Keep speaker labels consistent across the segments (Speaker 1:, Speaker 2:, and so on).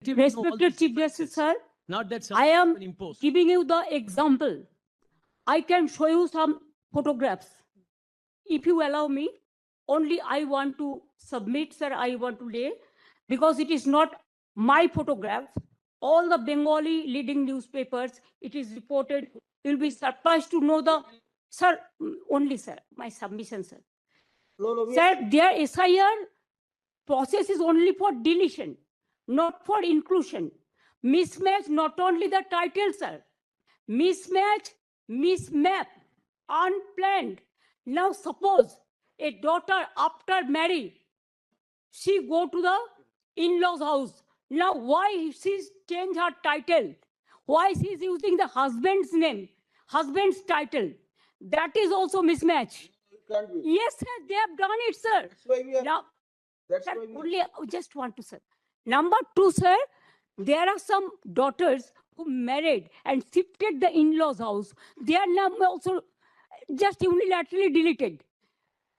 Speaker 1: Respected Chief Justice, sir,
Speaker 2: Not that
Speaker 1: I am
Speaker 2: imposed.
Speaker 1: giving you the example. I can show you some photographs. If you allow me, only I want to submit, sir, I want to lay, because it is not my photograph. All the Bengali leading newspapers, it is reported. You'll be surprised to know the, sir, only, sir, my submission, sir. Sir, their SIR process is only for deletion, not for inclusion. Mismatch, not only the title, sir. Mismatch, mismap, unplanned. Now suppose a daughter after marriage, she go to the in-laws house. Now why she's changed her title? Why she's using the husband's name, husband's title? That is also mismatch.
Speaker 3: Can't be.
Speaker 1: Yes, sir, they have done it, sir.
Speaker 3: That's why we are.
Speaker 1: Now,
Speaker 3: That's
Speaker 1: sir,
Speaker 3: why we.
Speaker 1: only just want to, sir. Number two, sir, there are some daughters who married and shifted the in-laws house. Their number also just unilaterally deleted.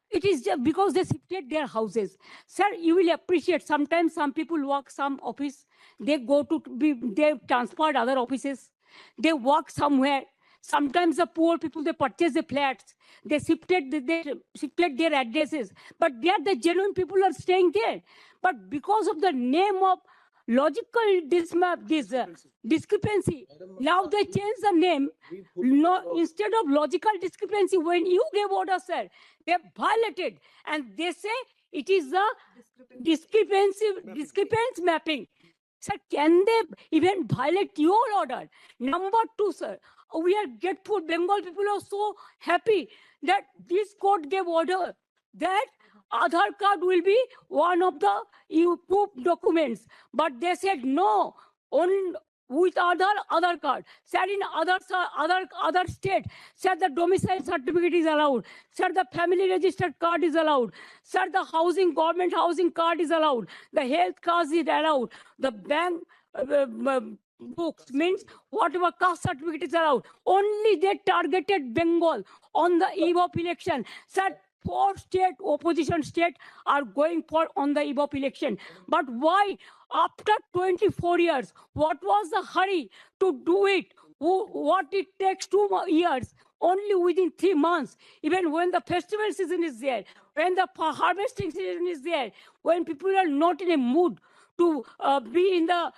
Speaker 1: It is just because they shifted their houses. Sir, you will appreciate sometimes some people work some office, they go to be, they transferred other offices, they work somewhere. Sometimes the poor people, they purchase the flats, they shifted their addresses, but there the genuine people are staying there. But because of the name of logical discrepancy, now they change the name. No, instead of logical discrepancy, when you gave order, sir, they violated, and they say it is the discrepancy mapping. Sir, can they even violate your order? Number two, sir, we are grateful. Bengal people are so happy that this court gave order that Aadhaar card will be one of the proof documents. But they said no, on with Aadhaar card. Sir, in other state, sir, the domicile certificate is allowed. Sir, the family registered card is allowed. Sir, the government housing card is allowed. The health card is allowed. The bank books means whatever caste certificate is allowed. Only they targeted Bengal on the eve of election. Sir, 4 state opposition state are going for on the eve of election. But why after 24 years, what was the hurry to do it? What it takes 2 years, only within 3 months, even when the festival season is there, when the harvesting season is there, when people are not in a mood to be in the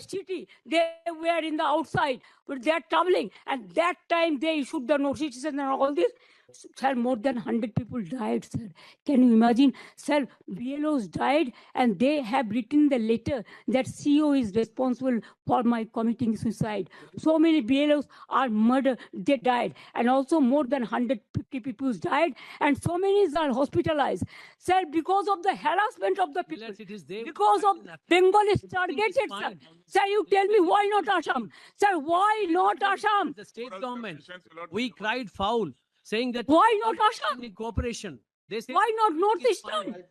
Speaker 1: city, they were in the outside, but they are traveling, and that time they issued the notices and all this. Sir, more than 100 people died, sir. Can you imagine? Sir, BLOs died, and they have written the letter that CEO is responsible for my committing suicide. So many BLOs are murdered, they died, and also more than 150 people died, and so many are hospitalized. Sir, because of the harassment of the people, because of Bengal is targeted, sir. Sir, you tell me why not Assam? Sir, why not Assam?
Speaker 2: The state government, we cried foul, saying that
Speaker 1: Why not Assam?
Speaker 2: cooperation. They say
Speaker 1: Why not Northeastern?